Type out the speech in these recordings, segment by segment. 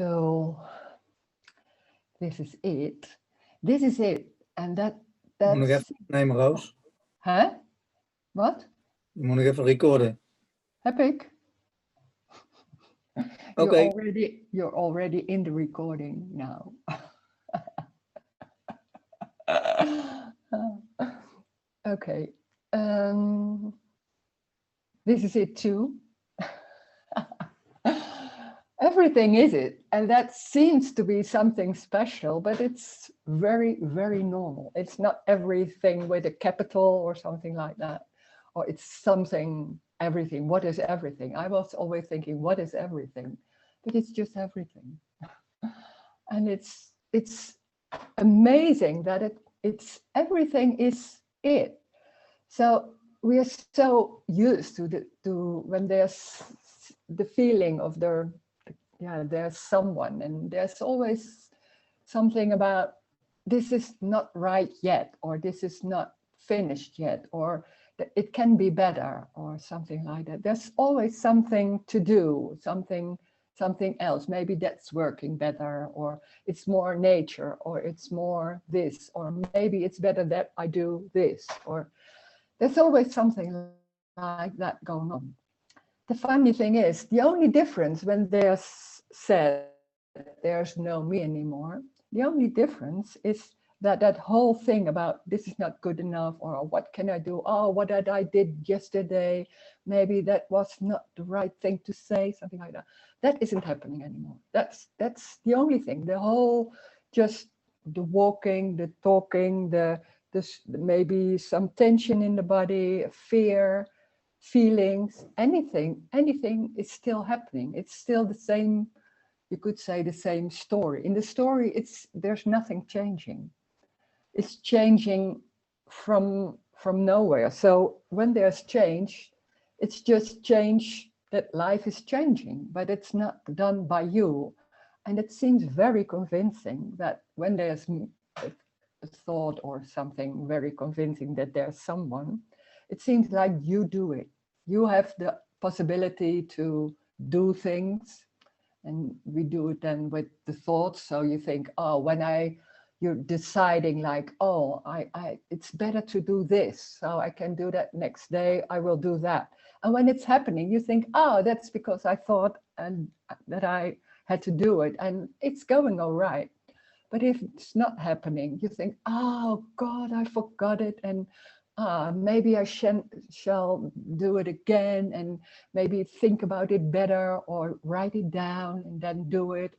So this is it. This is it. And Moet nog that's... even nemen, Roos. Huh? What? Je moet nog even recorden. Heb ik? Oké. You're already in the recording now. Okay. This is it too. Everything is it, and that seems to be something special, but it's very, very normal. It's not everything with a capital or something like that, or it's something, everything. What is everything? I was always thinking, what is everything? But it's just everything. And it's amazing that it's everything is it. So we are so used to when there's the feeling of there's someone, and there's always something about this is not right yet, or this is not finished yet, or it can be better, or something like that. There's always something to do, something else. Maybe that's working better, or it's more nature, or it's more this, or maybe it's better that I do this, or there's always something like that going on. The funny thing is, the only difference when there's said there's no me anymore, the only difference is that whole thing about this is not good enough, or what can I do? Oh, what I did yesterday, maybe that was not the right thing to say, something like that. That isn't happening anymore. That's the only thing. The whole, just the walking, the talking, this maybe some tension in the body, fear, feelings, anything is still happening. It's still the same, you could say the same story. In the story, there's nothing changing. It's changing from nowhere. So when there's change, it's just change that life is changing, but it's not done by you. And it seems very convincing that when there's a thought or something very convincing that there's someone, it seems like you do it. You have the possibility to do things, and we do it then with the thoughts. So you think, oh, you're deciding like, oh, it's better to do this, so I can do that next day, I will do that. And when it's happening, you think, oh, that's because I thought and that I had to do it, and it's going all right. But if it's not happening, you think, oh God, I forgot it, and maybe I shall do it again, and maybe think about it better, or write it down and then do it,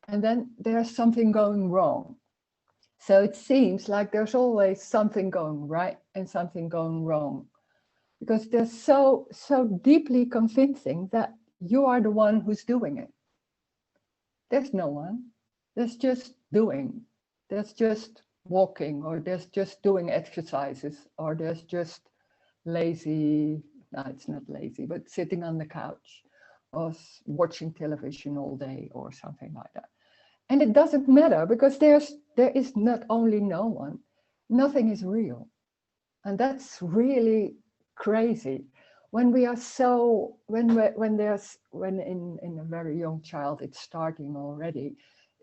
and then there's something going wrong. So it seems like there's always something going right and something going wrong, because they're so deeply convincing that you are the one who's doing it. There's no one. There's just doing. There's just walking, or there's just doing exercises, or there's just lazy, no, it's not lazy, but sitting on the couch or watching television all day or something like that. And it doesn't matter, because there is not only no one, nothing is real. And that's really crazy. When we are so, when in a very young child, it's starting already.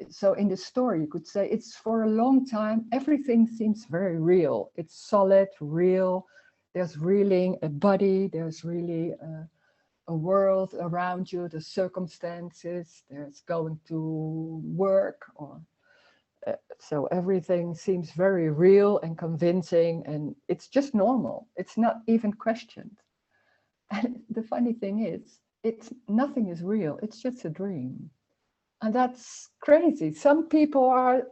So in the story, you could say it's for a long time, everything seems very real. It's solid, real. There's really a body, there's really a world around you, the circumstances, there's going to work, or so everything seems very real and convincing, and it's just normal. It's not even questioned. And the funny thing is, nothing is real. It's just a dream. And that's crazy. Some people are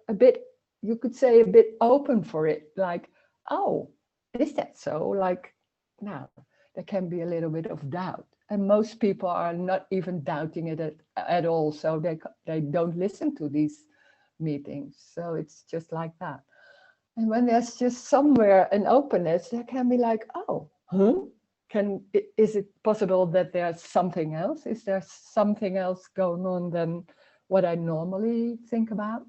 a bit, you could say, a bit open for it. Like, oh, is that so? Like, now there can be a little bit of doubt. And most people are not even doubting it at all. So they don't listen to these meetings. So it's just like that. And when there's just somewhere an openness, there can be like, oh, huh? Is it possible that there's something else? Is there something else going on than what I normally think about?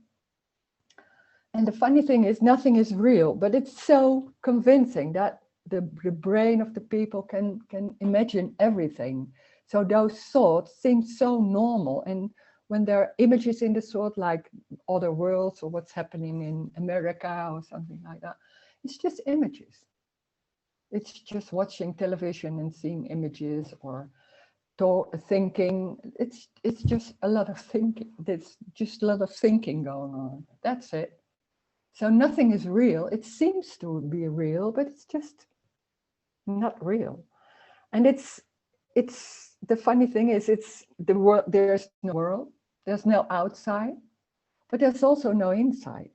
And the funny thing is, nothing is real, but it's so convincing that the brain of the people can imagine everything. So those thoughts seem so normal. And when there are images in the thought, like other worlds or what's happening in America or something like that, it's just images. It's just watching television and seeing images or thinking. It's just a lot of thinking. There's just a lot of thinking going on. That's it. So nothing is real. It seems to be real, but it's just not real. And it's the funny thing is, it's the world. There's no world. There's no outside, but there's also no inside.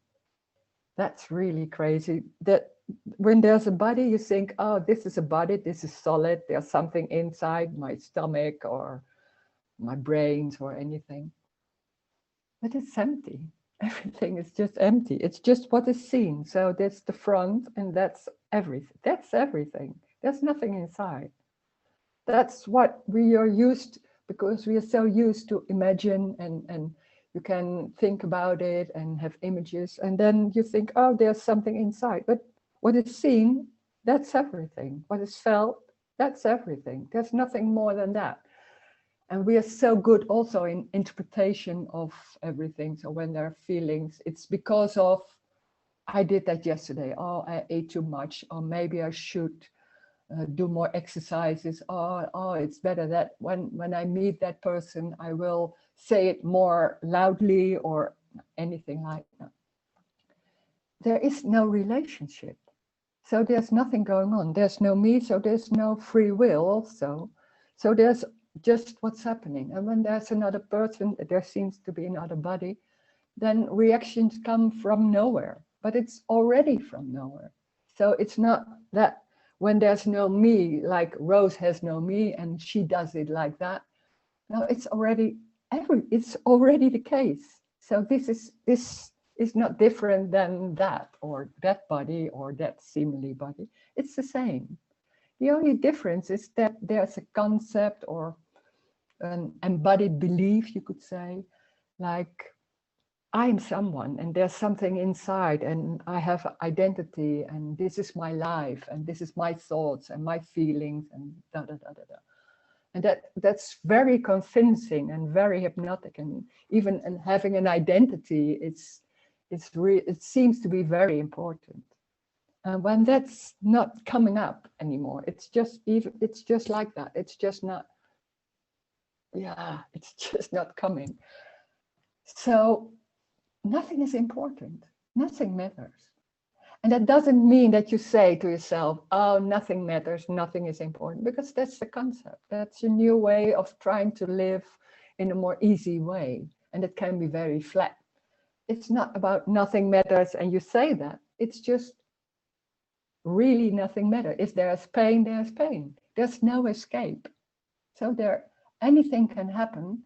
That's really crazy. That when there's a body, you think, oh, this is a body. This is solid. There's something inside my stomach or my brains or anything. But it's empty. Everything is just empty. It's just what is seen. So that's the front, and that's everything. That's everything. There's nothing inside. That's what we are used, because we are so used to imagine, and you can think about it and have images, and then you think, oh, there's something inside. But what is seen, that's everything. What is felt, that's everything. There's nothing more than that. And we are so good also in interpretation of everything. So when there are feelings, it's because of, I did that yesterday. Oh, I ate too much. Or maybe I should do more exercises. Oh, it's better that when I meet that person, I will say it more loudly or anything like that. There is no relationship. So there's nothing going on. There's no me, so there's no free will also. So there's just what's happening. And when there's another person, there seems to be another body, then reactions come from nowhere, but it's already from nowhere. So it's not that when there's no me, like Rose has no me and she does it like that. No, it's already the case. So this is not different than that or that body or that seemingly body. It's the same. The only difference is that there's a concept or an embodied belief, you could say, like I'm someone and there's something inside and I have identity and this is my life and this is my thoughts and my feelings and da da da da da. And that's very convincing and very hypnotic, and even having an identity, it seems to be very important. And when that's not coming up anymore, it's just like that. It's just not, it's just not coming. So nothing is important. Nothing matters. And that doesn't mean that you say to yourself, oh, nothing matters, nothing is important, because that's the concept. That's a new way of trying to live in a more easy way. And it can be very flat. It's not about nothing matters and you say that. It's just really nothing matters. If there's pain, there's pain. There's no escape. So anything can happen.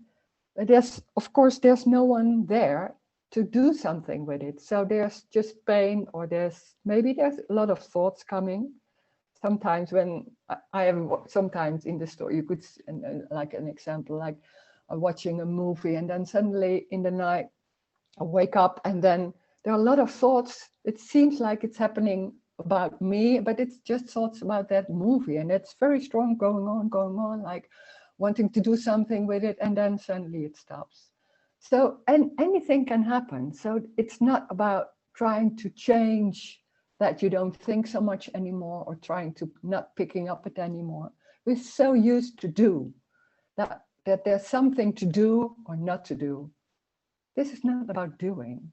But of course, there's no one there to do something with it. So there's just pain, or maybe there's a lot of thoughts coming. Sometimes when sometimes in the story, you could, like an example, like I'm watching a movie and then suddenly in the night, I wake up and then there are a lot of thoughts. It seems like it's happening about me, but it's just thoughts about that movie. And it's very strong going on, like wanting to do something with it, and then suddenly it stops. So, and anything can happen. So it's not about trying to change that you don't think so much anymore, or trying to not picking up it anymore. We're so used to do that there's something to do or not to do. This is not about doing.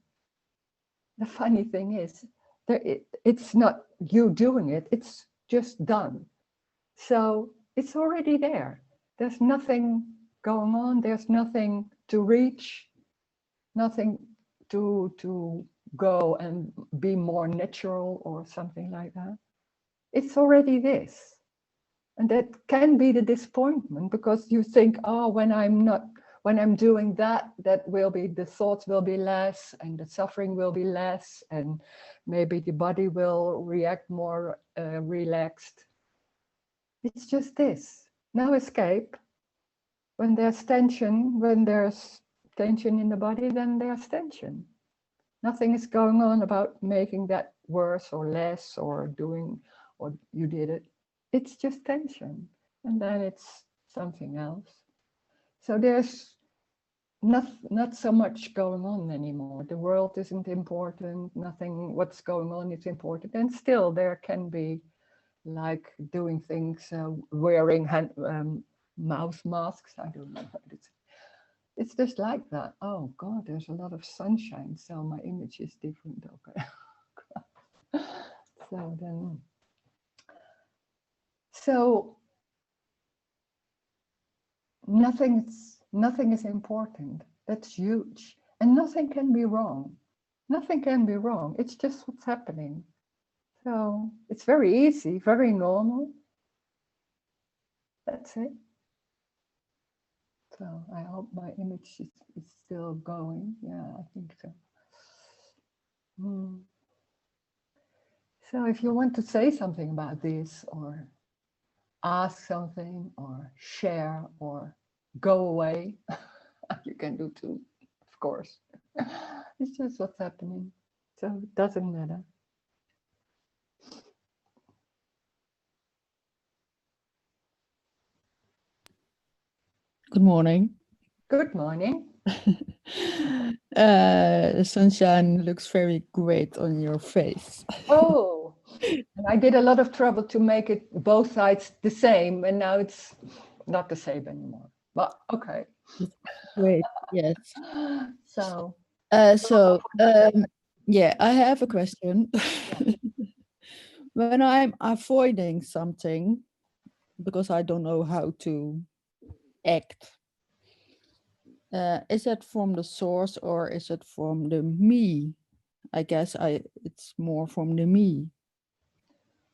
The funny thing is, it's not you doing it, it's just done. So it's already there. There's nothing going on, there's nothing to reach, nothing to go and be more natural or something like that. It's already this. And that can be the disappointment, because you think, oh, when I'm doing that the thoughts will be less and the suffering will be less, and maybe the body will react more relaxed. It's just this, no escape. When there's tension in the body, then there's tension. Nothing is going on about making that worse or less or doing, or you did it. It's just tension. And then it's something else. So there's not so much going on anymore. The world isn't important. Nothing. What's going on is important, and still there can be like doing things, wearing mouth masks. I don't know. It's just like that. Oh God, there's a lot of sunshine, so my image is different. Okay. So then, so nothing is important. That's huge, and nothing can be wrong. Nothing can be wrong. It's just what's happening. So it's very easy, very normal. That's it. So I hope my image is still going. Yeah, I think so. So if you want to say something about this, or ask something, or share, or go away, you can do too, of course. It's just what's happening. So it doesn't matter. Good morning. Good morning. The sunshine looks very great on your face. Oh, and I did a lot of trouble to make it both sides the same, and now it's not the same anymore. But okay. Great, yes. So. Yeah, I have a question. When I'm avoiding something because I don't know how to act, is it from the source or is it from the me? I guess it's more from the me.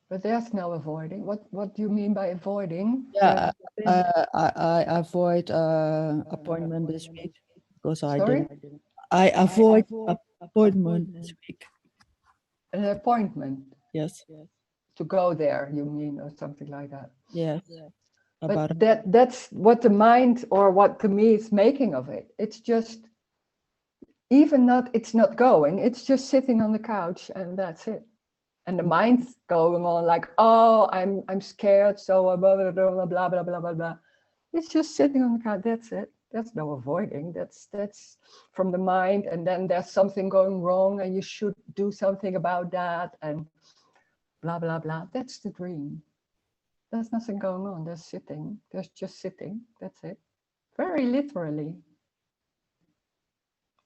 But there's no avoiding. What do you mean by avoiding? Yeah, I avoid appointment this week because I didn't. I avoid appointment this week. An appointment? Yes. To go there, you mean, or something like that? Yes. But that's what the mind or what the me is making of it. It's just, it's not going, it's just sitting on the couch and that's it. And the mind's going on like, oh, I'm scared, so blah, blah, blah, blah, blah, blah, blah, blah. It's just sitting on the couch, that's it. That's no avoiding, that's from the mind, and then there's something going wrong and you should do something about that and blah, blah, blah. That's the dream. There's nothing going on, there's sitting, there's just sitting, that's it. Very literally.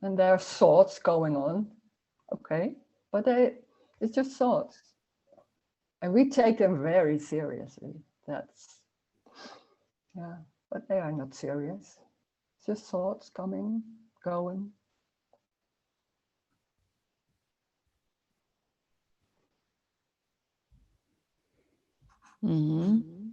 And there are thoughts going on, okay, but it's just thoughts. And we take them very seriously. That's, yeah, but they are not serious. It's just thoughts coming, going. Mm-hmm.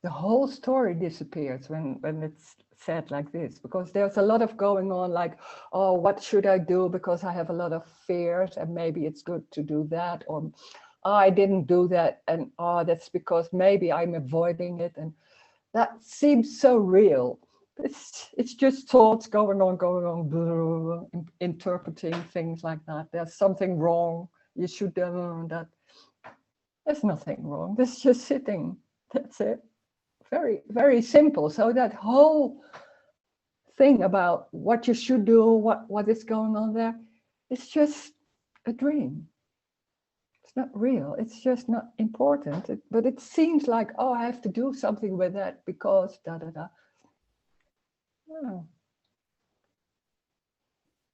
The whole story disappears when it's said like this, because there's a lot of going on like, oh, what should I do because I have a lot of fears and maybe it's good to do that, or oh, I didn't do that and oh, that's because maybe I'm avoiding it, and that seems so real. It's just thoughts going on, interpreting things like that. There's something wrong, you should do that. There's nothing wrong, there's just sitting, that's it. Very, very simple. So that whole thing about what you should do, what is going on there, it's just a dream. It's not real. It's just not important. But it seems like, oh, I have to do something with that because da da da. Oh.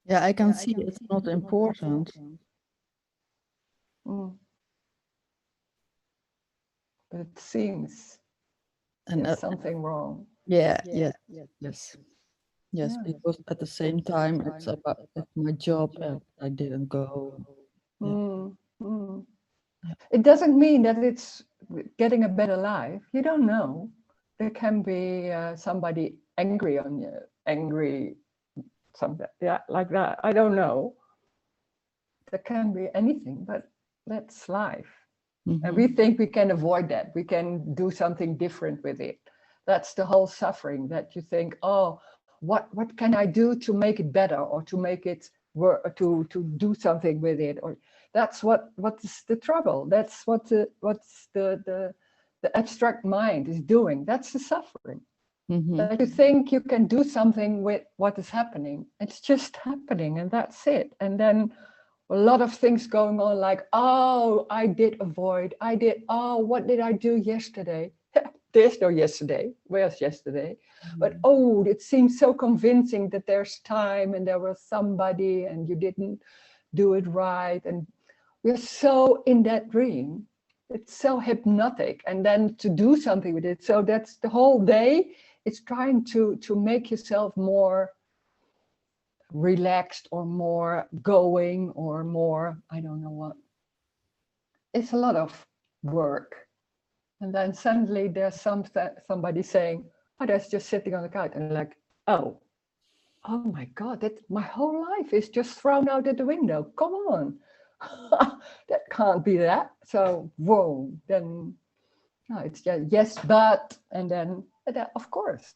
Yeah, I can see it's not important. But it seems And there's something wrong. Yes. Because at the same time, it's about my job and I didn't go. It doesn't mean that it's getting a better life. You don't know. There can be somebody angry on you, something, yeah, like that. I don't know. There can be anything, but that's life. And we think we can avoid that. We can do something different with it. That's the whole suffering, that you think, oh, what can I do to make it better or to make it work, to do something with it, or that's what is the trouble. That's what's the abstract mind is doing. That's the suffering. That you think you can do something with what is happening. It's just happening, and that's it. And then a lot of things going on, like, oh, I did avoid, oh, what did I do yesterday? There's no yesterday. Where's yesterday? But oh, it seems so convincing that there's time and there was somebody and you didn't do it right. And we're so in that dream. It's so hypnotic. And then to do something with it. So that's the whole day. It's trying to make yourself more relaxed or more going or more, I don't know what. It's a lot of work. And then suddenly there's somebody saying, oh, that's just sitting on the couch. And like, oh my God, my whole life is just thrown out at the window. Come on. That can't be that. So, whoa, then no, it's just yes, but, and then, of course,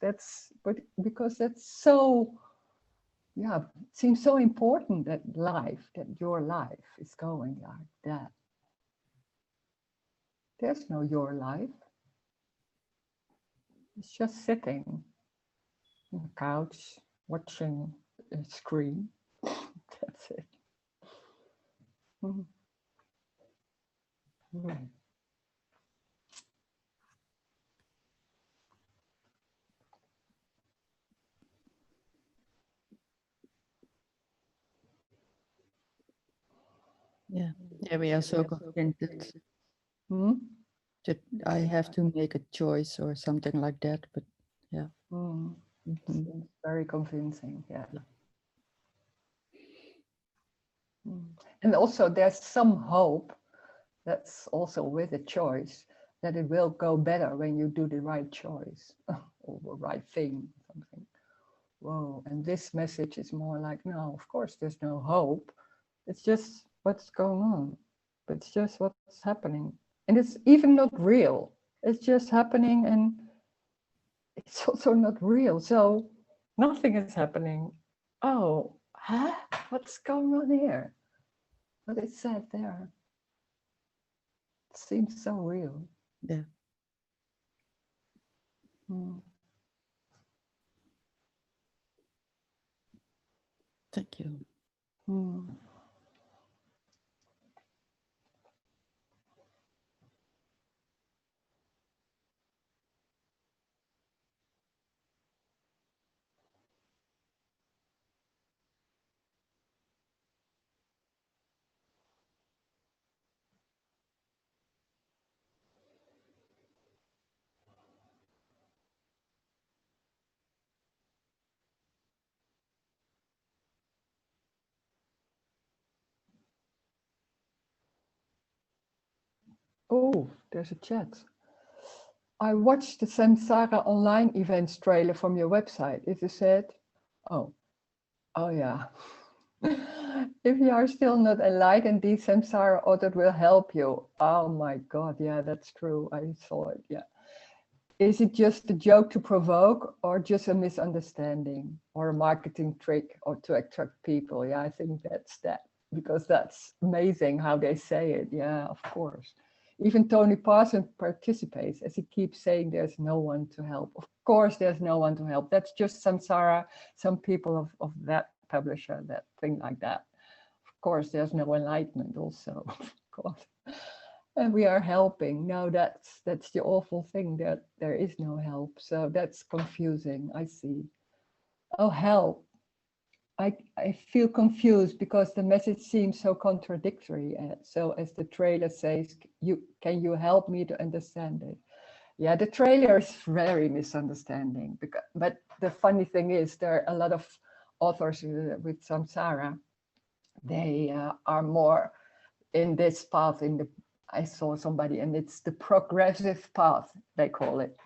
because that's so, yeah, it seems so important that your life is going like that. There's no your life. It's just sitting on the couch, watching a screen. That's it. Mm. Mm. Yeah, we are so convinced Mm. that I have to make a choice or something like that. But yeah. Mm. It's very convincing, yeah. And also there's some hope that's also with a choice that it will go better when you do the right choice or the right thing, something. Whoa, and this message is more like, no, of course there's no hope. It's just what's going on. But it's just what's happening. And it's even not real. It's just happening and it's also not real. So nothing is happening. Oh, huh? What's going on here? What is said there? It seems so real. Yeah. Thank you. Oh, there's a chat. I watched the Samsara online events trailer from your website. It is said, oh yeah. If you are still not enlightened, the Samsara audit will help you. Oh my God, yeah, that's true. I saw it, yeah. Is it just a joke to provoke or just a misunderstanding or a marketing trick or to attract people? Yeah, I think that's that, because that's amazing how they say it. Yeah, of course. Even Tony Parsons participates, as he keeps saying there's no one to help. Of course, there's no one to help. That's just Samsara, some people of that publisher, that thing like that. Of course, there's no enlightenment also, of course. And we are helping. No, that's the awful thing, that there is no help. So that's confusing, I see. Oh, help. I feel confused because the message seems so contradictory. So as the trailer says, can you help me to understand it? Yeah, the trailer is very misunderstanding. But the funny thing is, there are a lot of authors with Samsara. They are more in this path. I saw somebody, and it's the progressive path, they call it.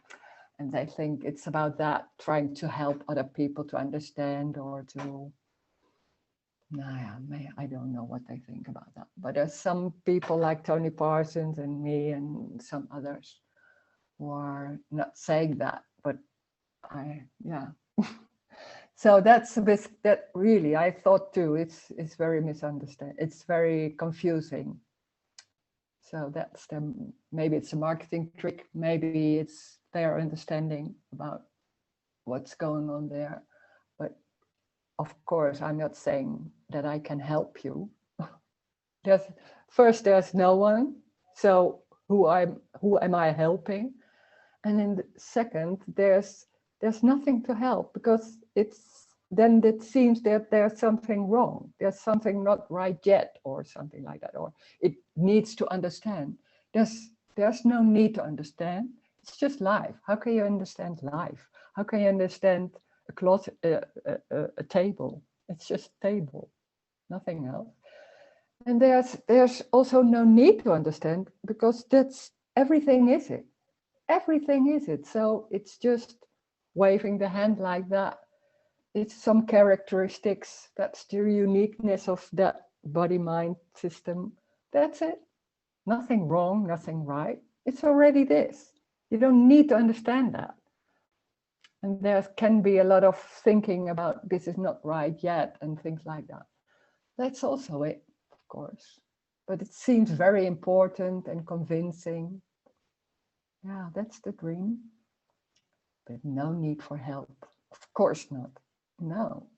And they think it's about that, trying to help other people to understand or to, I don't know what they think about that. But there's some people like Tony Parsons and me and some others who are not saying that, but So that's a bit, that really, I thought too, it's very misunderstood. It's very confusing. So that's the, maybe it's a marketing trick, maybe it's their understanding about what's going on there. But of course, I'm not saying that I can help you. There's no one. So who am I helping? And then second, there's nothing to help, because then it seems that there's something wrong. There's something not right yet, or something like that, or it needs to understand. There's no need to understand. It's just life. How can you understand life? How can you understand a closet, a table? It's just a table, nothing else. And there's also no need to understand, because that's everything is it. Everything is it. So it's just waving the hand like that. It's some characteristics. That's the uniqueness of that body-mind system. That's it. Nothing wrong, nothing right. It's already this. You don't need to understand that. And there can be a lot of thinking about this is not right yet and things like that. That's also it, of course. But it seems very important and convincing. Yeah, that's the dream. But no need for help. Of course not. No.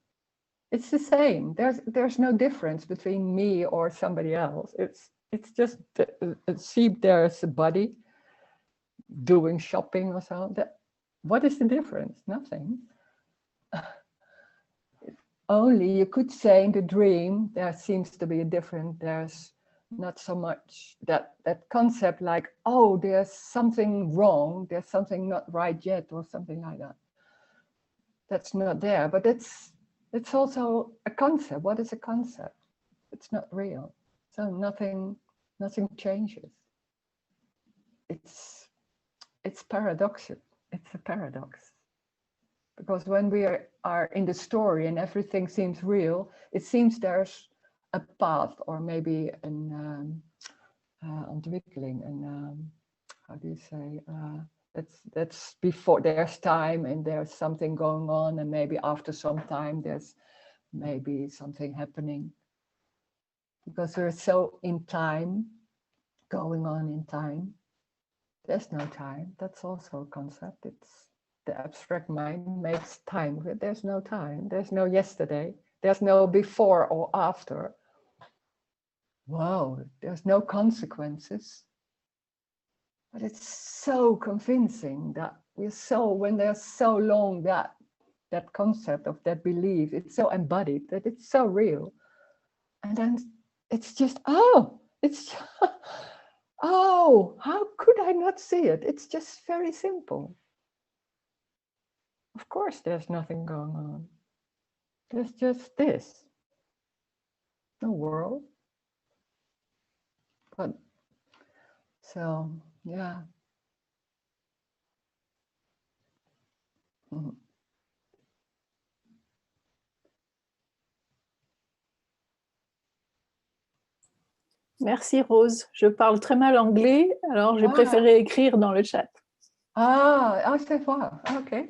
It's the same. There's no difference between me or somebody else. It's just see there's a body doing shopping or so. What is the difference? Nothing. Only you could say in the dream there seems to be a difference. There's not so much that concept like, oh, there's something wrong, there's something not right yet, or something like that. That's not there, but it's also a concept. What is a concept? It's not real. So nothing changes. It's paradoxical. It's a paradox. Because when we are in the story and everything seems real, it seems there's a path, or maybe an ontwikkeling, and how do you say? That's before there's time and there's something going on, and maybe after some time there's maybe something happening. Because we're so in time, going on in time. There's no time. That's also a concept. It's the abstract mind makes time. There's no time. There's no yesterday. There's no before or after. Wow, there's no consequences. But it's so convincing that when there's so long that concept of that belief, it's so embodied that it's so real. And then it's just, oh, how could I not see it? It's just very simple. Of course, there's nothing going on. There's just this. No world. But so, yeah. Mm-hmm. Merci Rose. Je parle très mal anglais, alors j'ai préféré écrire dans le chat. C'est vrai. Okay.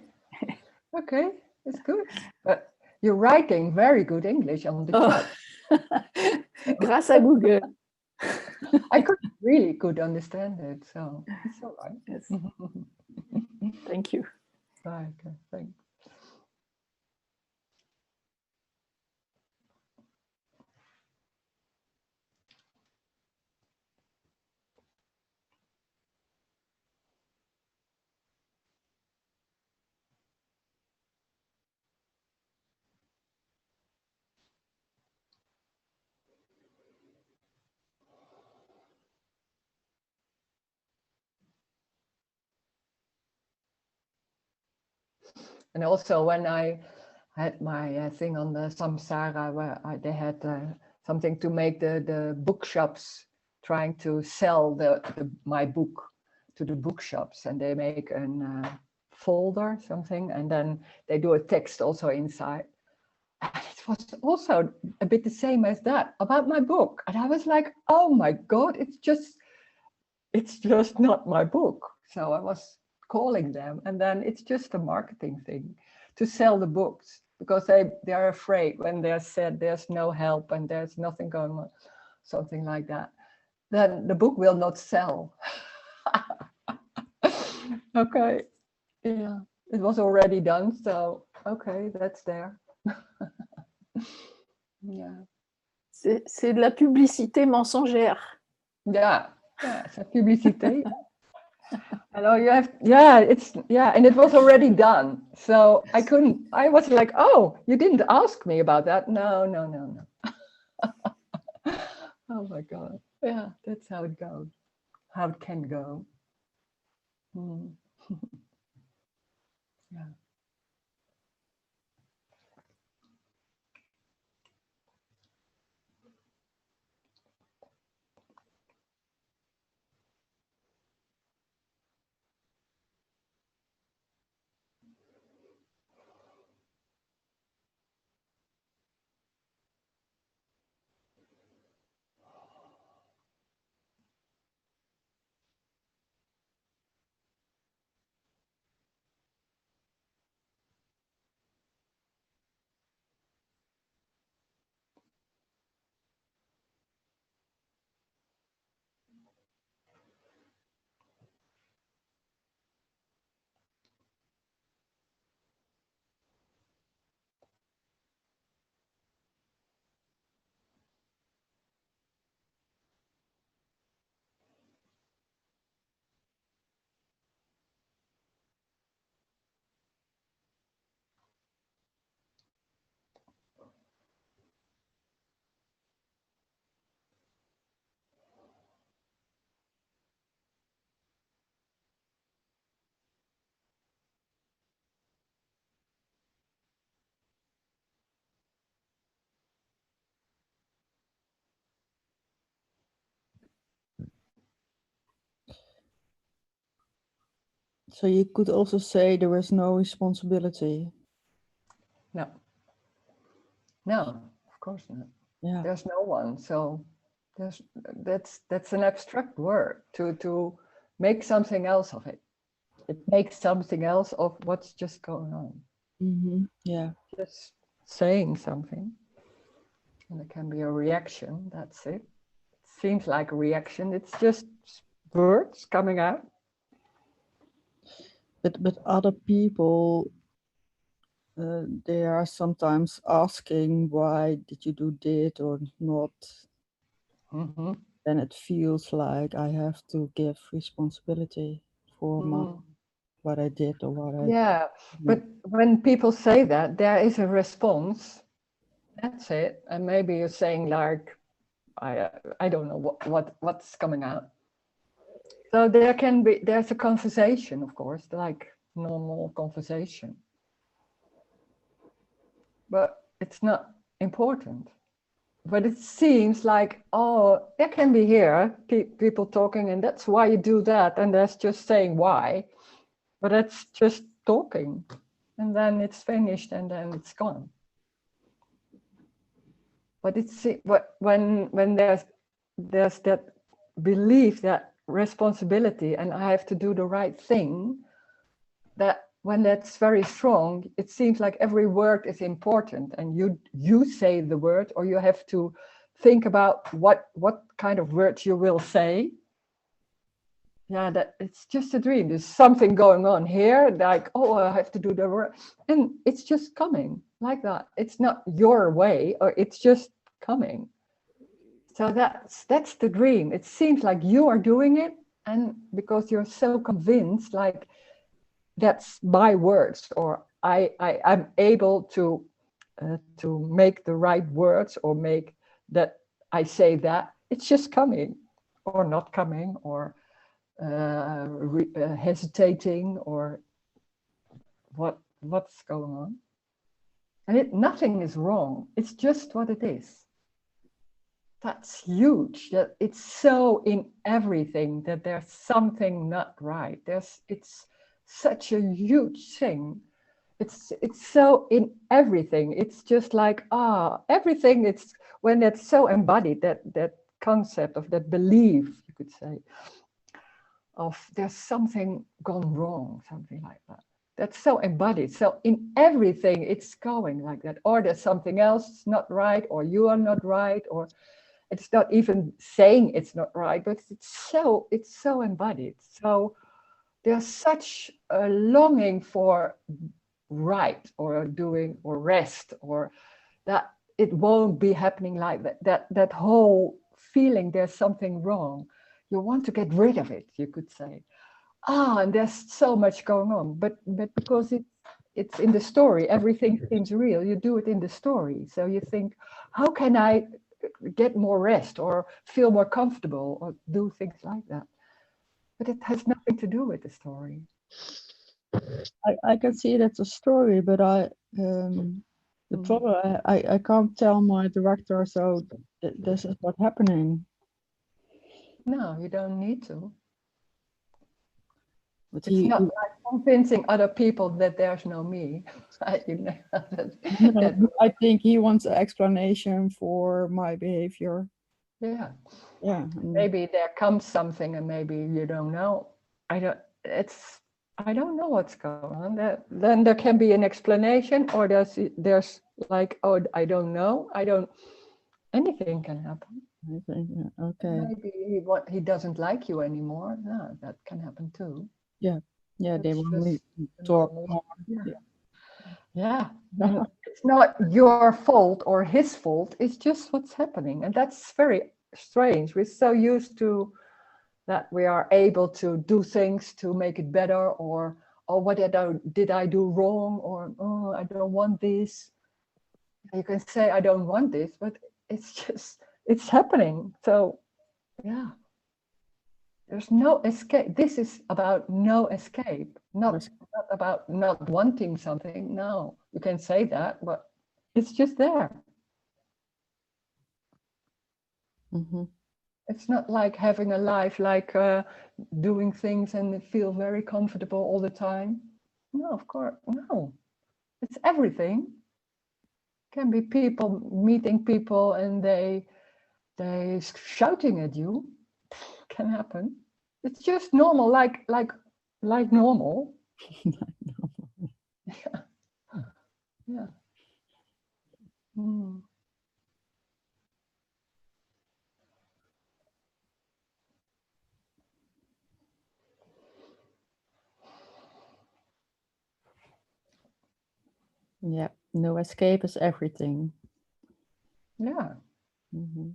Okay, it's good. But you're writing very good English on the chat. Grâce à Google. I could understand it, so it's all right. Yes. Thank you. Right, thanks. And also when I had my thing on the Samsara, where they had something to make the bookshops trying to sell my book to the bookshops, and they make a folder, something, and then they do a text also inside. And it was also a bit the same as that about my book. And I was like, oh my God, it's just not my book. So I was calling them, and then it's just a marketing thing to sell the books. because they are afraid when they're said there's no help and there's nothing going on, something like that, then the book will not sell. Okay, yeah, it was already done, so okay, that's there. Yeah. C'est de la publicité mensongère. Yeah, it's a publicité. Hello, you have, and it was already done. So I was like, oh, you didn't ask me about that. No. Oh my God. Yeah, that's how it goes, how it can go. Yeah. So you could also say there is no responsibility. No, of course not. Yeah. There's no one. So that's an abstract word to make something else of it. It makes something else of what's just going on. Yeah. Just saying something. And it can be a reaction, that's it. It seems like a reaction. It's just words coming out. But other people, they are sometimes asking, why did you do this or not? Then it feels like I have to give responsibility for what I did or what I... Yeah, but when people say that, there is a response. That's it. And maybe you're saying like, I don't know what's coming out. So there's a conversation, of course, like normal conversation. But it's not important. But it seems like, oh, there can be here people talking, and that's why you do that, and that's just saying why. But that's just talking, and then it's finished, and then it's gone. But when there's that belief, that responsibility, and I have to do the right thing, that when that's very strong, it seems like every word is important, and you say the word, or you have to think about what kind of words you will say. Yeah, that it's just a dream. There's something going on here, like, oh, I have to do the word, and it's just coming like that. It's not your way, or it's just coming. So that's the dream. It seems like you are doing it, and because you're so convinced, like, that's my words, or I'm able to make the right words, or make that I say that, it's just coming, or not coming, or hesitating, or what's going on. And nothing is wrong. It's just what it is. That's huge. That it's so in everything that there's something not right. It's such a huge thing. It's so in everything. It's just like, everything. It's when it's so embodied, that concept of that belief, you could say, of there's something gone wrong, something like that. That's so embodied. So in everything, it's going like that. Or there's something else not right, or you are not right, or it's not even saying it's not right, but it's so embodied. So there's such a longing for right or doing or rest, or that it won't be happening like that. That whole feeling there's something wrong. You want to get rid of it, you could say. And there's so much going on, but because it's in the story, everything seems real. You do it in the story, so you think, how can I get more rest or feel more comfortable or do things like that? But it has nothing to do with the story. I can see that's a story, but the problem, I can't tell my director, so this is what's happening. No, you don't need to. But It's not like convincing other people that there's no me. I think he wants an explanation for my behavior. Yeah. Yeah. Maybe there comes something and maybe you don't know. I don't know what's going on. Then there can be an explanation, or there's like, oh, I don't know. Anything can happen. I think, okay. Maybe he doesn't like you anymore. No, that can happen too. Yeah, they It's want me just to talk normal. more. Yeah. And it's not your fault or his fault. It's just what's happening. And that's very strange. We're so used to that we are able to do things to make it better, or what did I do wrong, or oh, I don't want this. You can say I don't want this, but it's happening. So yeah, there's no escape. This is about no escape, not about not wanting something. No, you can say that, but it's just there. Mm-hmm. It's not like having a life, like doing things and feel very comfortable all the time. No, of course, no. It's everything. Can be people meeting people and they shouting at you. Can happen. It's just normal, like normal. Yeah. Yeah. Mm. Yeah, no escape is everything. Yeah. Mm-hmm.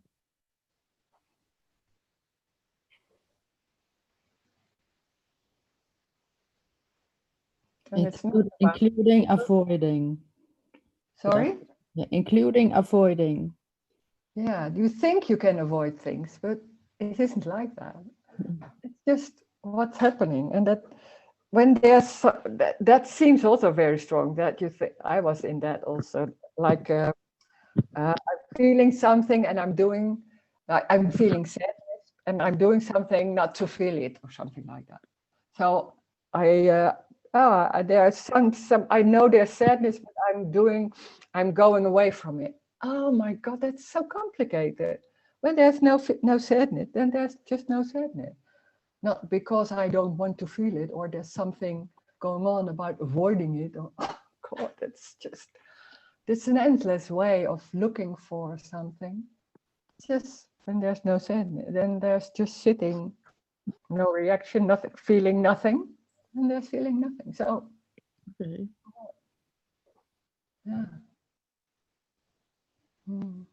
And it's not about, including avoiding. sorry? Yeah, including avoiding. Yeah, you think you can avoid things, but it isn't like that. It's just what's happening. And that when there's that seems also very strong, that you think, I was in that also, like I'm feeling something and I'm feeling sadness and I'm doing something not to feel it or something like that. So there's some I know there's sadness, but I'm going away from it. Oh my God, that's so complicated. When there's no sadness, then there's just no sadness. Not because I don't want to feel it, or there's something going on about avoiding it. Or, oh God, it's an endless way of looking for something. Just when there's no sadness, then there's just sitting, no reaction, nothing, feeling nothing, and there's feeling nothing. So, Okay. yeah. Mm.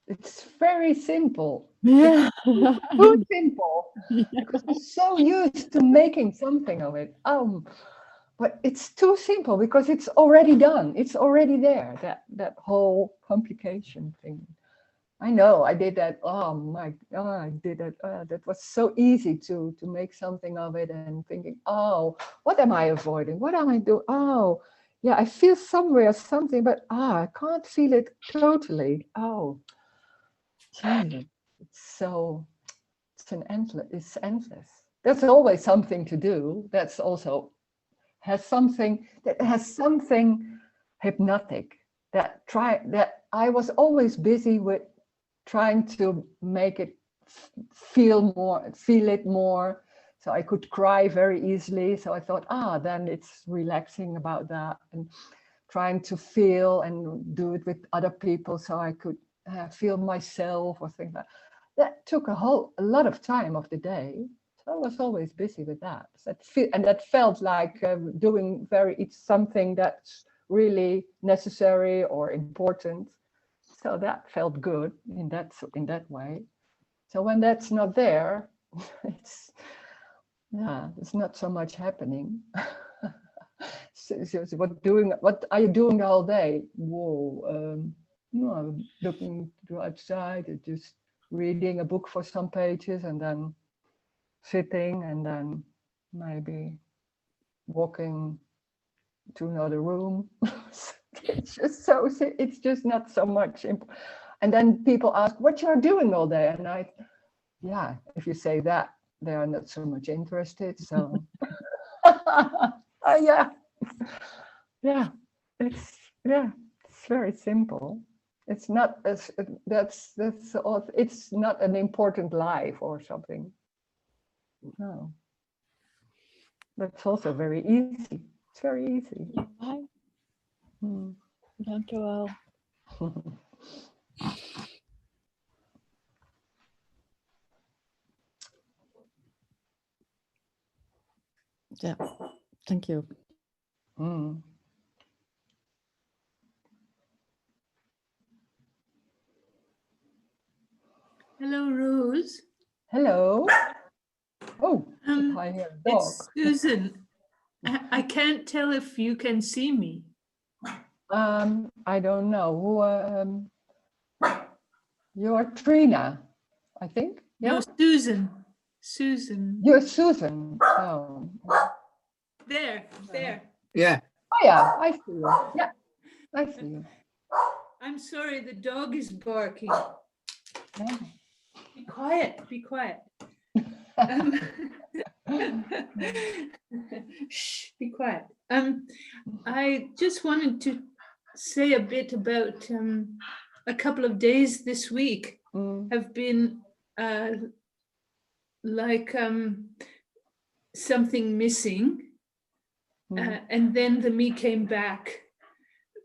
It's very simple. Yeah. Too simple. Because we're so used to making something of it. But it's too simple because it's already done. It's already there. That whole complication thing. I know I did that. Oh my God, I did that. That was so easy to make something of it and thinking, oh, what am I avoiding? What am I doing? Oh, yeah, I feel somewhere something, but I can't feel it totally. Oh, Jesus, it's endless. There's always something to do. That's also has something hypnotic. That I was always busy with trying to make it feel it more, So I could cry very easily. So I thought, then it's relaxing about that, and trying to feel and do it with other people so I could feel myself or things like that. That took a lot of time of the day. So I was always busy with that. And that felt like doing it's something that's really necessary or important. So that felt good in that way. So when that's not there, it's not so much happening. So what are you doing the whole day? Whoa, I'm looking to outside and just reading a book for some pages, and then sitting, and then maybe walking to another room. It's just not so much. And then people ask what you're doing all day, and if you say that, they are not so much interested. So it's very simple. It's not as it's not an important life or something. No, that's also very easy. It's very easy. Hi. Dank je wel. Yeah, thank you. Hello, Rose. Hello. Oh, I hear a dog. It's Susan. I can't tell if you can see me. I don't know who. You're Trina, I think. Yeah. No, Susan. Susan. You're Susan. Oh. There. Yeah. Oh yeah, I see you. Yeah, I see you. I'm sorry, the dog is barking. Yeah. Be quiet. Shh, be quiet. I just wanted to say a bit about a couple of days this week have been like something missing, and then the me came back.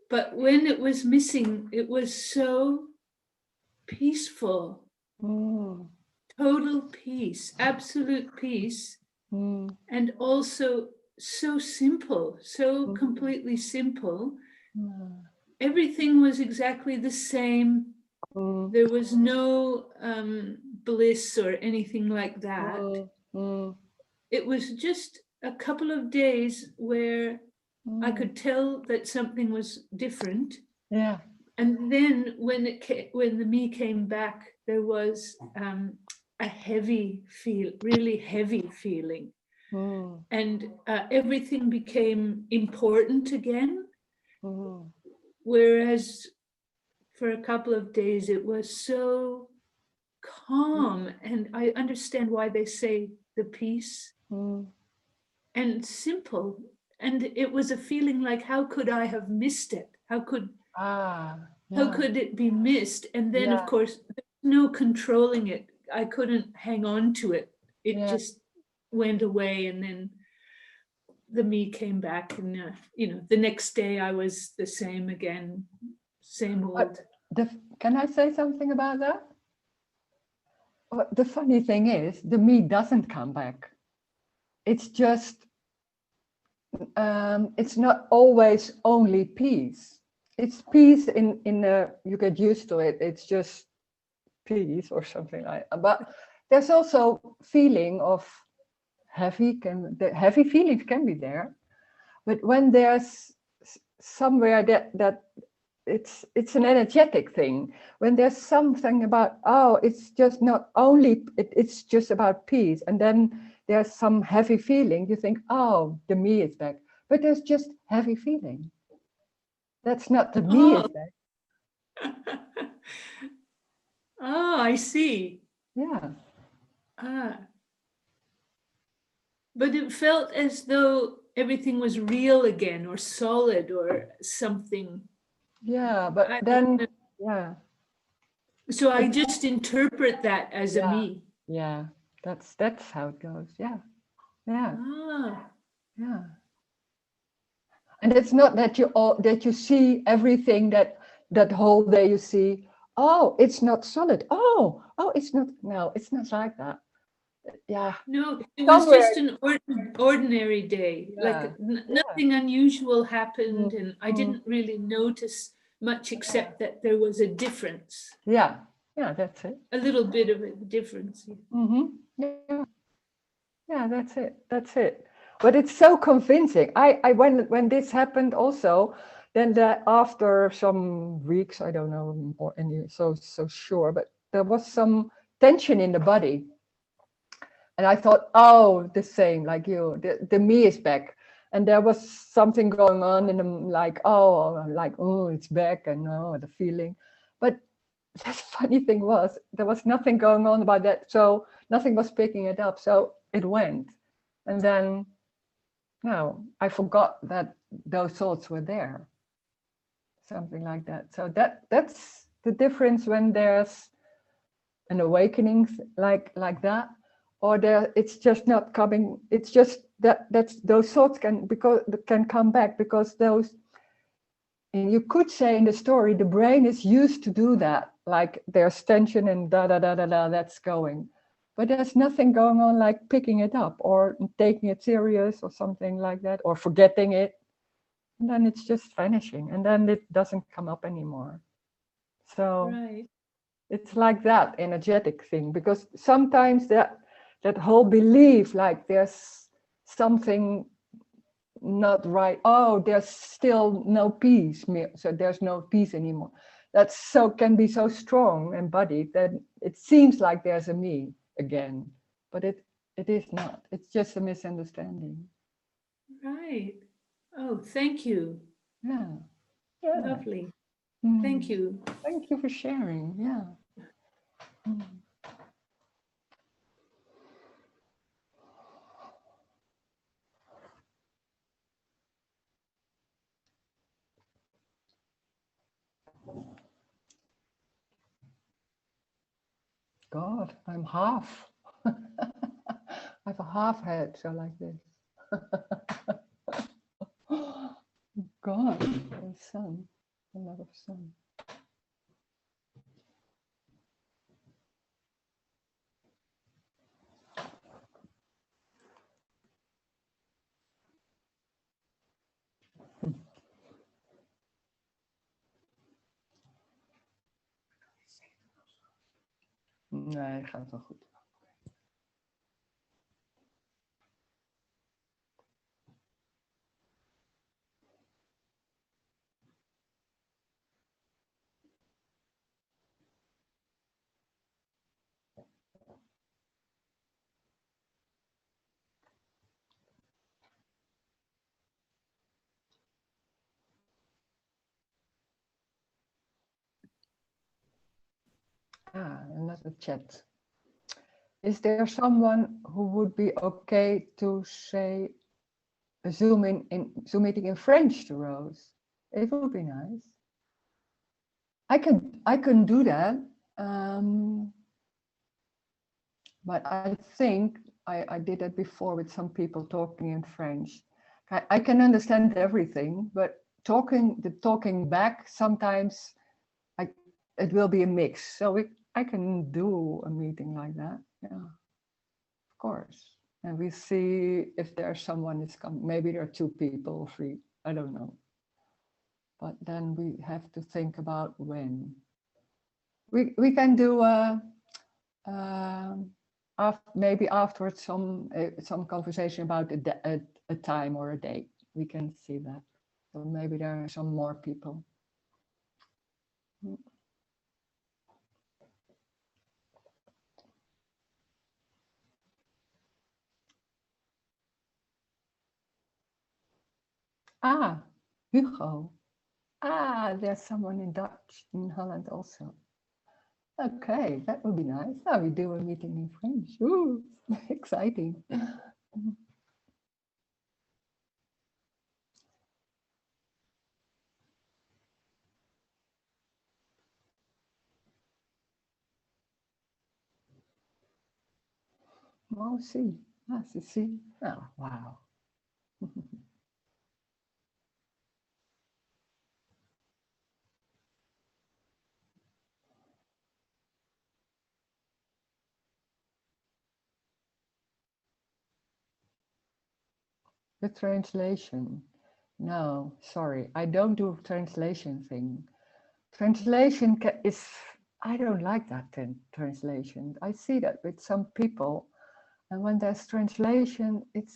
But when it was missing, it was so peaceful. Total peace, absolute peace, and also so simple, so completely simple. Everything was exactly the same. There was no bliss or anything like that. It was just a couple of days where I could tell that something was different. Yeah. And then when the me came back, there was a really heavy feeling. And everything became important again. Whereas for a couple of days, it was so calm. And I understand why they say the peace and simple. And it was a feeling like, how could I have missed it? How could it be missed? And then, of course, there's no controlling it. I couldn't hang on to it. It just went away, and then the me came back, and the next day I was the same again, same old. Can I say something about that? The funny thing is, the me doesn't come back. It's just, it's not always only peace. It's peace in you get used to it. It's just peace or something like that. But there's also feeling of the heavy feelings can be there. But when there's somewhere that it's an energetic thing, when there's something about, it's just not only, it's just about peace, and then there's some heavy feeling, you think, the me is back. But there's just heavy feeling. That's not the me is back. I see. Yeah. But it felt as though everything was real again, or solid, or something. Yeah, but then, yeah. So I just interpret that as a me. Yeah, that's how it goes. Yeah. Yeah, Ah, yeah. And it's not that you see everything that whole day you see. Oh, it's not solid. Oh, it's not. No, it's not like that. Yeah. no, it was Somewhere. just an ordinary day. Yeah, Like yeah. nothing unusual happened, Mm, and I mm. didn't really notice much except that there was a difference, Yeah, that's it. a little bit of a difference. Yeah, yeah, that's it. That's it. But it's so convincing. I when this happened also, then after some weeks, I don't know or any so sure, but there was some tension in the body. And I thought, oh, the same like you, the me is back. And there was something going on in the like, oh, it's back and oh, the feeling. But the funny thing was, there was nothing going on about that. So nothing was picking it up. So it went. And then, no, I forgot that those thoughts were there. Something like that. So that's the difference when there's an awakening like that, or it's just not coming. It's just that's those thoughts can come back because those. And you could say in the story, the brain is used to do that. Like there's tension and da da da da da, that's going. But there's nothing going on like picking it up or taking it serious or something like that, or forgetting it. And then it's just vanishing and then it doesn't come up anymore. So Right. it's like that energetic thing, because sometimes that whole belief, like there's something not right. Oh, there's still no peace. So there's no peace anymore. That's so can be so strong embodied that it seems like there's a me again, but it is not. It's just a misunderstanding. Right. Oh, thank you. Yeah. Yeah. Lovely. Mm. Thank you. Thank you for sharing. Yeah. Mm. God, I'm half. I have a half head, so like this. God, there's sun, a lot of sun. Nee, gaat wel goed. Another chat. Is there someone who would be okay to say a Zoom meeting in French to Rose? It would be nice. I can do that, but I think I did that before with some people talking in French. I can understand everything, but talking back sometimes it will be a mix. So I can do a meeting like that. Yeah, of course. And we see if there's someone is coming. Maybe there are 2 people, 3. I don't know. But then we have to think about when. We can do maybe afterwards some conversation about a time or a date. We can see that. So maybe there are some more people. Ah, Hugo. There's someone in Dutch in Holland also. Okay, that would be nice. Now we do a meeting in French. Ooh, exciting. We'll see. Ah, you see? Oh, wow. The translation. No, sorry, I don't do translation thing. Translation is, I don't like that translation. I see that with some people, and when there's translation, it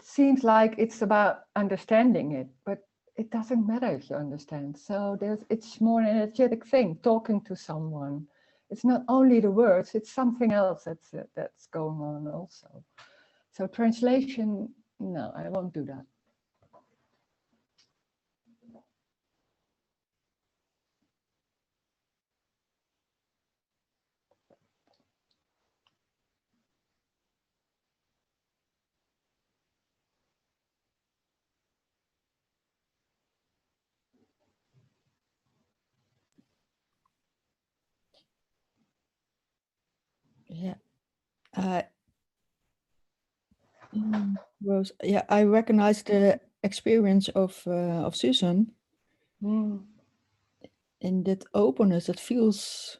seems like it's about understanding it, but it doesn't matter if you understand. So it's more an energetic thing, talking to someone. It's not only the words, it's something else that's going on also. So translation, no, I won't do that. Yeah. Rose, yeah, I recognize the experience of Susan in that openness. It feels,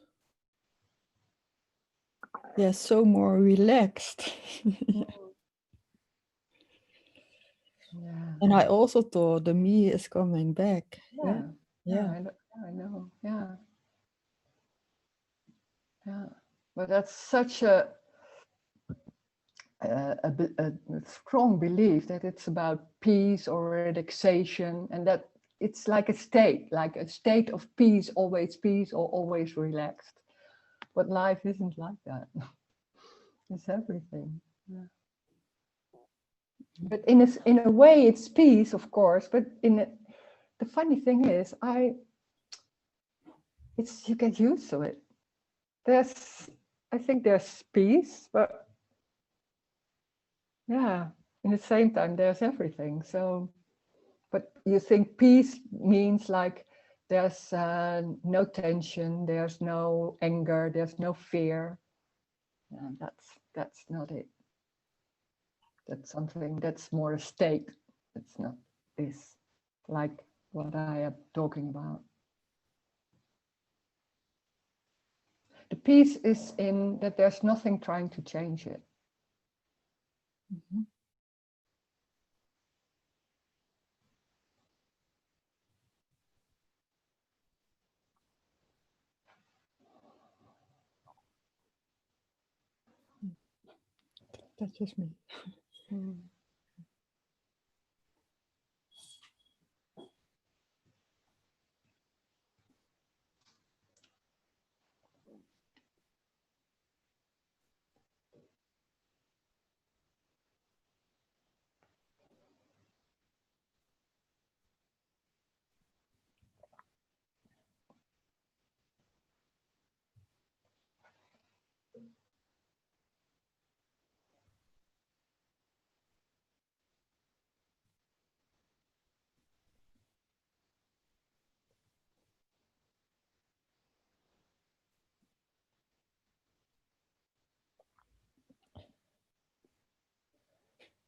yeah, so more relaxed. Yeah. And I also thought the me is coming back. Yeah. Yeah. I know. Yeah. Yeah. But that's such a strong belief that it's about peace or relaxation, and that it's like a state of peace or always relaxed. But life isn't like that. It's everything. Yeah. But in a way, it's peace, of course. But the funny thing is, you get used to it. I think there's peace, but yeah, in the same time, there's everything. So, but you think peace means like there's no tension, there's no anger, there's no fear. And that's not it. That's something that's more a state. It's not this, like what I am talking about. The peace is in that there's nothing trying to change it. Mhm. That's just me.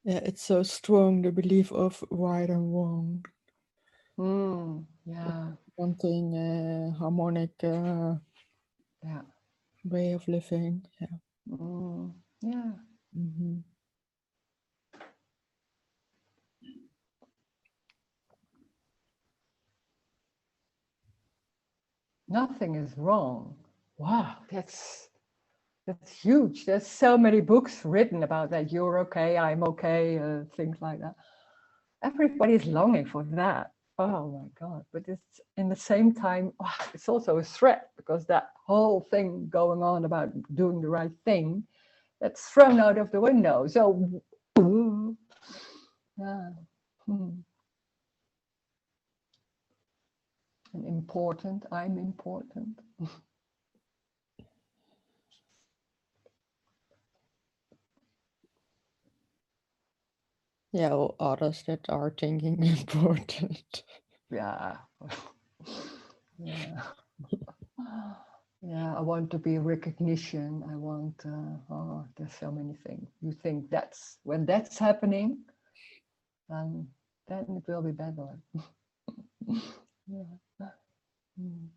Yeah, it's so strong, the belief of right and wrong. Yeah. Wanting harmonic Yeah. way of living. Yeah. Yeah. Mm-hmm. Nothing is wrong. Wow, that's huge. There's so many books written about that. You're okay, I'm okay, things like that. Everybody's longing for that. Oh my God. But it's in the same time, it's also a threat, because that whole thing going on about doing the right thing, that's thrown out of the window. So, yeah. And important, I'm important. Yeah, or others that are thinking important. Yeah. Yeah. yeah, I want to be recognition. I want, oh, there's so many things. You think that's, when that's happening, then it will be better. Yeah. Mm.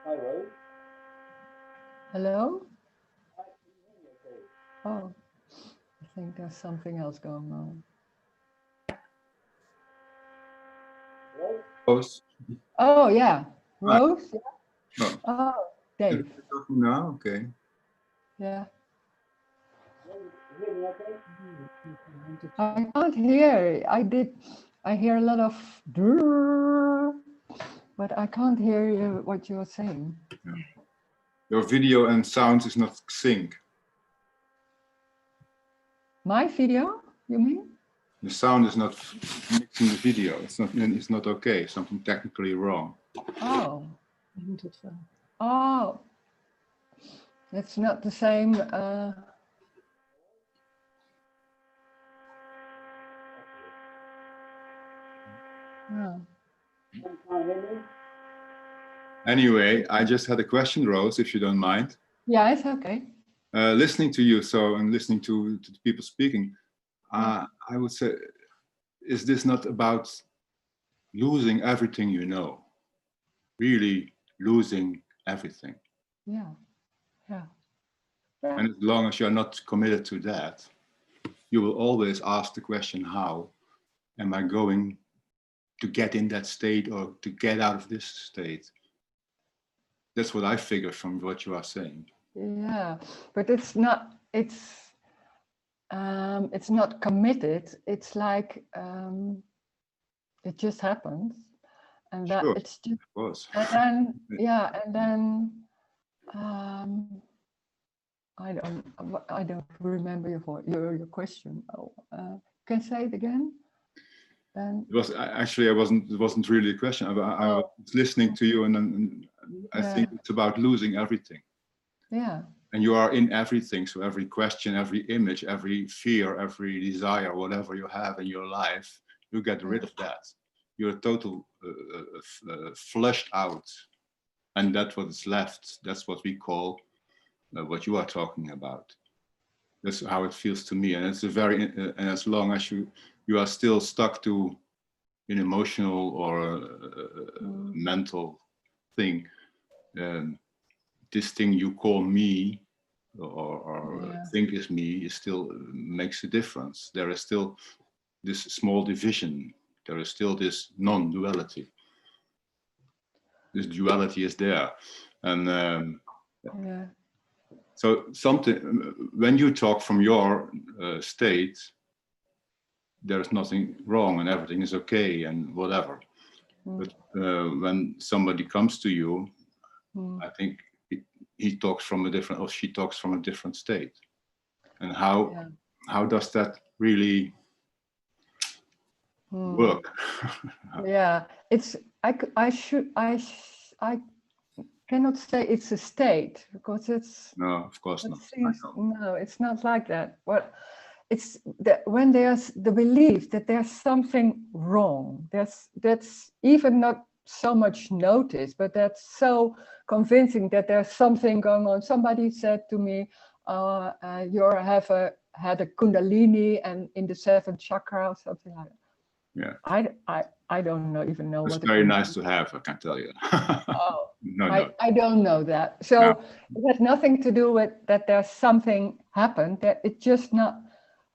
Hi, Rose. Hello? Oh, I think there's something else going on. Rose. Oh, yeah. Hi. Rose? Yeah. Oh, Oh, Dave. talking now? Okay. Yeah. I can't hear. I hear a lot of drrrr, but I can't hear you, what you're saying. Yeah. Your video and sound is not sync. My video, you mean? The sound is not mixing the video. It's not okay. Something technically wrong. Oh. Oh. It's not the same. No. Anyway, I just had a question, Rose, if you don't mind. Yeah, it's okay. Listening to you, and listening to the people speaking, I would say, is this not about losing everything you know? Really losing everything. Yeah. Yeah. And as long as you're not committed to that, you will always ask the question, how am I going to get in that state or to get out of this state? That's what I figure from what you are saying. Yeah, but it's not committed. It's like it just happens, and that Sure, it's just, of course. and then yeah, and then I don't remember your question. Oh, can you say it again? Then It was actually, it wasn't really a question. I was listening to you, and I think it's about losing everything. Yeah. And you are in everything. So every question, every image, every fear, every desire, whatever you have in your life, you get rid of that. You're total flushed out. And that's what is left. That's what we call what you are talking about. That's how it feels to me. And it's a very, and as long as you are still stuck to an emotional or mental thing, this thing you call me or think is me is still makes a difference. There is still this small division. There is still this non-duality. This duality is there. And so something, when you talk from your state, there's nothing wrong and everything is okay and whatever. But when somebody comes to you, I think he talks from a different, or she talks from a different state. And how does that really work? Yeah, it's I cannot say it's a state, because it's No, of course not. No, it's not like that. Well, it's that when there's the belief that there's something wrong, that's even not so much notice, but that's so convincing that there's something going on. Somebody said to me, you had a kundalini and in the 7th chakra or something like that. Yeah. I don't even know it's what. It's very nice to have, I can tell you. Oh, no. I don't know that. So it had nothing to do with that there's something happened, that it's just not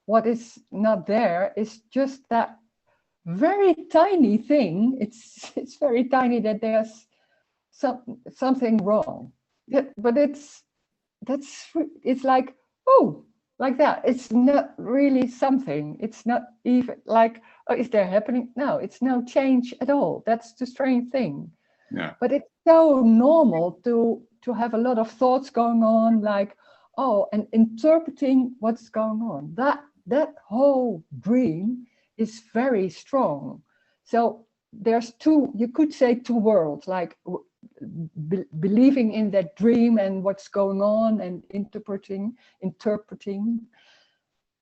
what is not there is just that very tiny thing. It's very tiny that there's something wrong. But it's like, oh, like that. It's not really something. It's not even like, oh, is there happening? No, it's no change at all. That's the strange thing. Yeah. But it's so normal to have a lot of thoughts going on, like, oh, and interpreting what's going on. That whole dream is very strong. So there's you could say two worlds, like believing in that dream and what's going on and interpreting,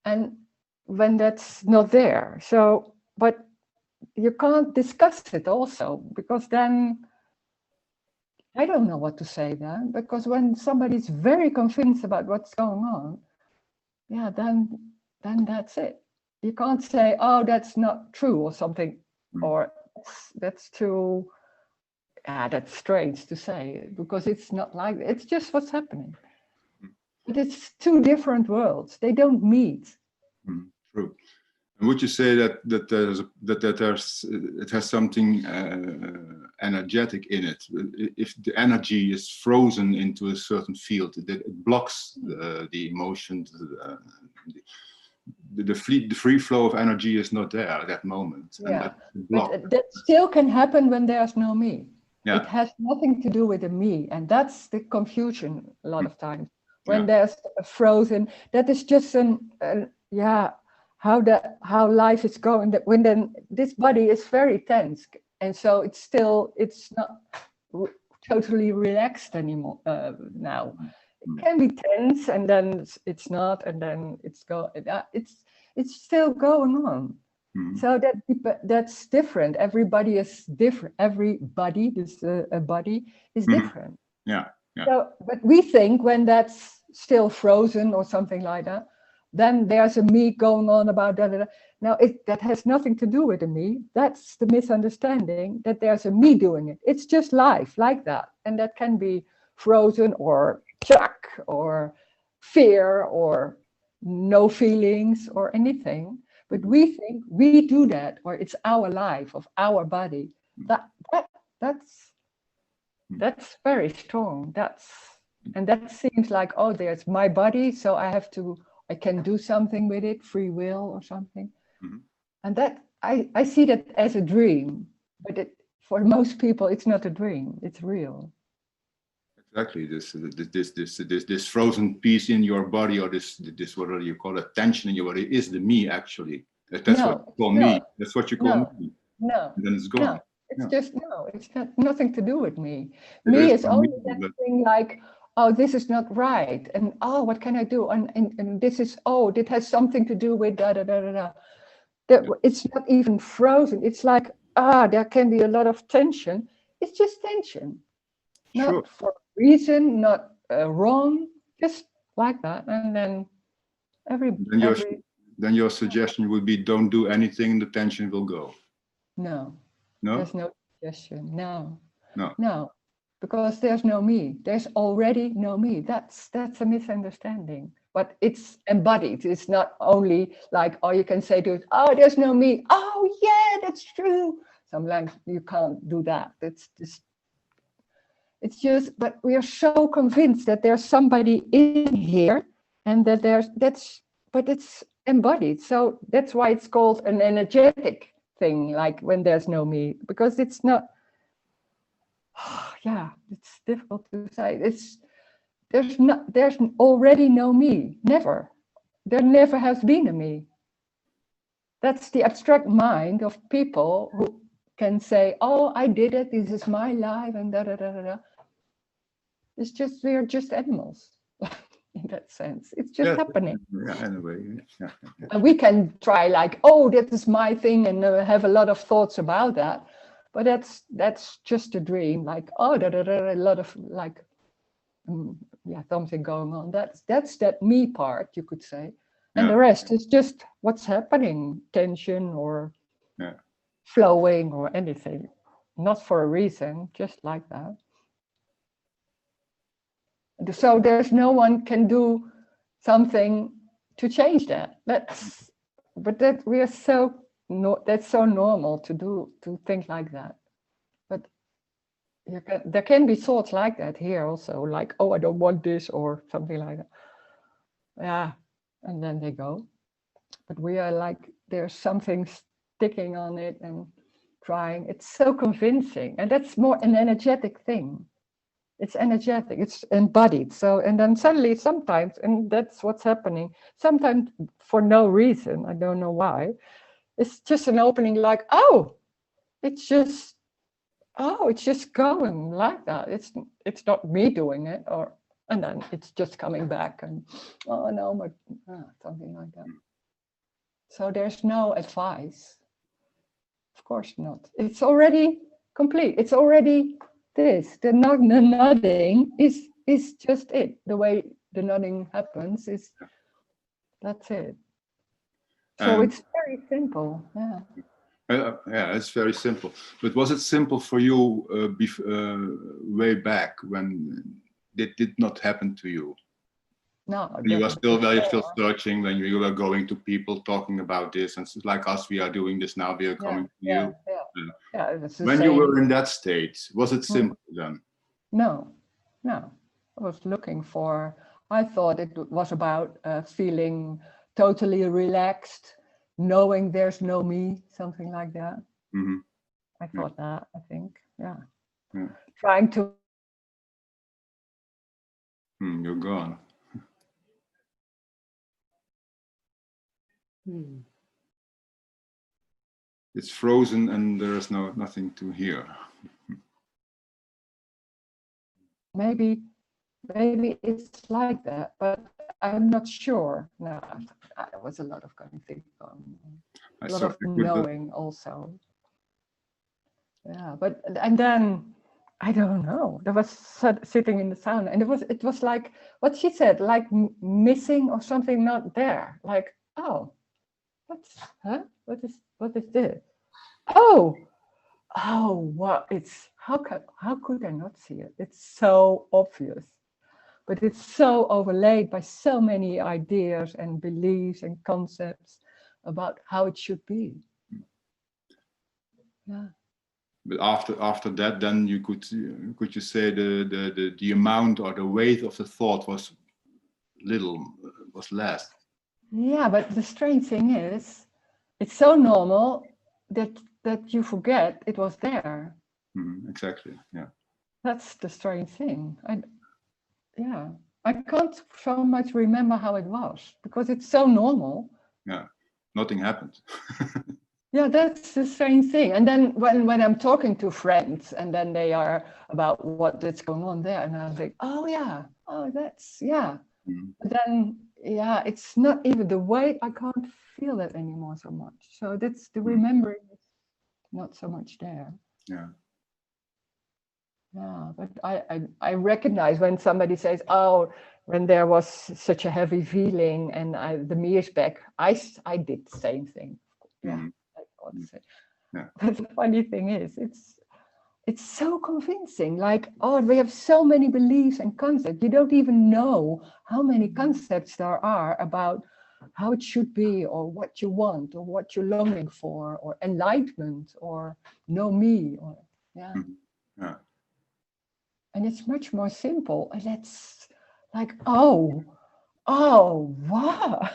and when that's not there. So, but you can't discuss it also, because then I don't know what to say then, because when somebody's very convinced about what's going on, yeah, then that's it. You can't say, oh, that's not true or something, or that's too, that's strange to say, because it's not like, it's just what's happening. But it's two different worlds. They don't meet. True. And would you say that there's it has something energetic in it? If the energy is frozen into a certain field, that it blocks the emotion, the free flow of energy is not there at that moment. Yeah, and but that still can happen when there's no me. Yeah. It has nothing to do with the me, and that's the confusion a lot of times. When there's a frozen, that is just how life is going. That when then this body is very tense, and so it's not totally relaxed anymore now. It can be tense, and then it's not, and then it's still going on. So that's different. Everybody is different. Everybody is a body is different. Yeah. So, but we think when that's still frozen or something like that, then there's a me going on about that. Now that has nothing to do with the me. That's the misunderstanding, that there's a me doing it. It's just life like that, and that can be frozen or shock or fear or no feelings or anything. But we think we do that, or it's our life of our body. That's very strong. And that seems like, oh, there's my body, so I can do something with it, free will or something. And that I see that as a dream, but for most people it's not a dream, it's real. Exactly, this frozen piece in your body, or this whatever you call it, tension in your body, is the me actually. That's what you call me. That's what you call me. No. And then it's gone. No. It's just it's nothing to do with me. Me is only that thing like, oh, this is not right, and oh, what can I do? And this is, oh, it has something to do with da da da da da. It's not even frozen. It's like, there can be a lot of tension. It's just tension, not for a reason, not wrong, just like that. And then then your suggestion would be, don't do anything, the tension will go. No. No? There's no suggestion. No, because there's no me. There's already no me. That's a misunderstanding. But it's embodied. It's not only like, oh, you can say to it, oh, there's no me. Oh, yeah, that's true. Sometimes you can't do that. It's just, but we are so convinced that there's somebody in here, and that but it's embodied. So that's why it's called an energetic thing, like when there's no me, because it's not, it's difficult to say. There's already no me. There never has been a me. That's the abstract mind of people who can say, oh, I did it, this is my life, and da da da da da. It's just, we are just animals in that sense. It's just happening. Yeah, anyway. Yeah. And we can try like, oh, that is my thing, and have a lot of thoughts about that. But that's just a dream, like, oh, da da da, a lot of like, something going on. That's that me part, you could say. And the rest is just what's happening, tension or flowing or anything. Not for a reason, just like that. So there's no one can do something to change that. But that we are so that's so normal to think like that. But there can be thoughts like that here also, like, oh, I don't want this or something like that. Yeah, and then they go. But we are like, there's something sticking on it and trying. It's so convincing, and that's more an energetic thing. It's energetic, it's embodied. So, and then suddenly sometimes, and that's what's happening, sometimes for no reason, I don't know why, it's just an opening like, oh, it's just going like that. It's not me doing it, and then it's just coming back and, oh no, but something like that. So there's no advice. Of course not. It's already complete. It's already this. The nodding is just it. The way the nodding happens that's it. So it's very simple. Yeah. Yeah, it's very simple. But was it simple for you way back when it did not happen to you? No. You were still searching, when you were going to people talking about this, and like us, we are doing this now. We are coming to you. Yeah, when you were in that state, was it simple then? No. I was looking for. I thought it was about feeling totally relaxed, knowing there's no me, something like that. Mm-hmm. I thought that. I think, yeah. Trying to. You're gone. It's frozen and there is nothing to hear. Maybe it's like that, but I'm not sure. No, there was a lot of kind of thing a lot of knowing also. Yeah, but and then I don't know. There was sitting in the sauna, and it was like what she said, like missing or something not there. Like, oh, what is this? Oh, what? It's how could I not see it? It's so obvious, but it's so overlaid by so many ideas and beliefs and concepts about how it should be. Yeah. But after that, then you could you say the amount or the weight of the thought was less. Yeah, but the strange thing is, it's so normal that you forget it was there. Exactly. Yeah. That's the strange thing. I can't so much remember how it was because it's so normal. Yeah, nothing happened. Yeah, that's the strange thing. And then when I'm talking to friends and then they are about what is going on there, and I think, that's. But then, it's not even the weight. I can't feel that anymore so much. So that's the remembering is not so much there. Yeah. Yeah, but I recognize when somebody says, oh, when there was such a heavy feeling and the me is back, I did the same thing. Yeah. But the funny thing is, it's so convincing. Like, oh, we have so many beliefs and concepts. You don't even know how many concepts there are about how it should be, or what you want, or what you're longing for, or enlightenment, or know me, or And it's much more simple. And it's like, oh, wow.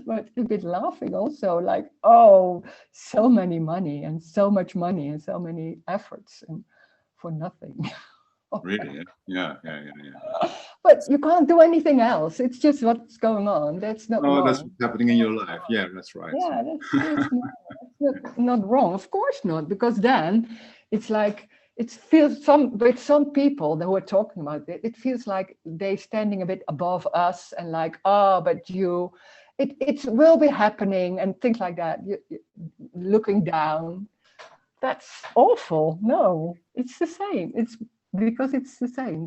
But a bit laughing also, like, oh, so many money and so much money and so many efforts and for nothing. Really? Yeah. But you can't do anything else. It's just what's going on. That's not wrong. That's what's happening in your life. Yeah, that's right. Yeah, that's not wrong. Of course not, because then it's like, it feels with some people who are talking about it, it feels like they're standing a bit above us and like, but it will be happening and things like that. You looking down. That's awful. No, it's the same. It's because it's the same.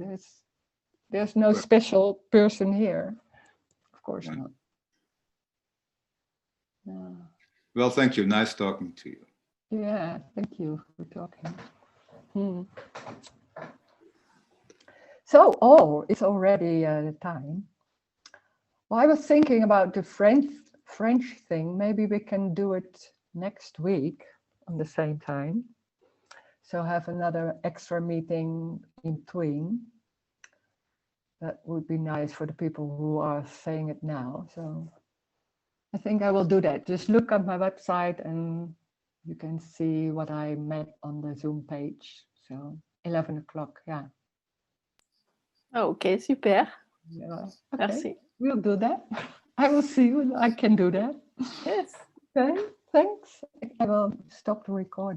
There's no special person here. Of course not. Yeah. Well, thank you. Nice talking to you. Yeah, thank you for talking. So, it's already the time. Well, I was thinking about the French thing. Maybe we can do it next week on the same time. So have another extra meeting in between. That would be nice for the people who are saying it now. So I think I will do that. Just look at my website and you can see what I meant on the Zoom page. So 11 o'clock, yeah. Ok, super. Yeah. Okay. Merci. We'll do that. I will see you. I can do that. Yes. Okay, thanks. I will stop the recording.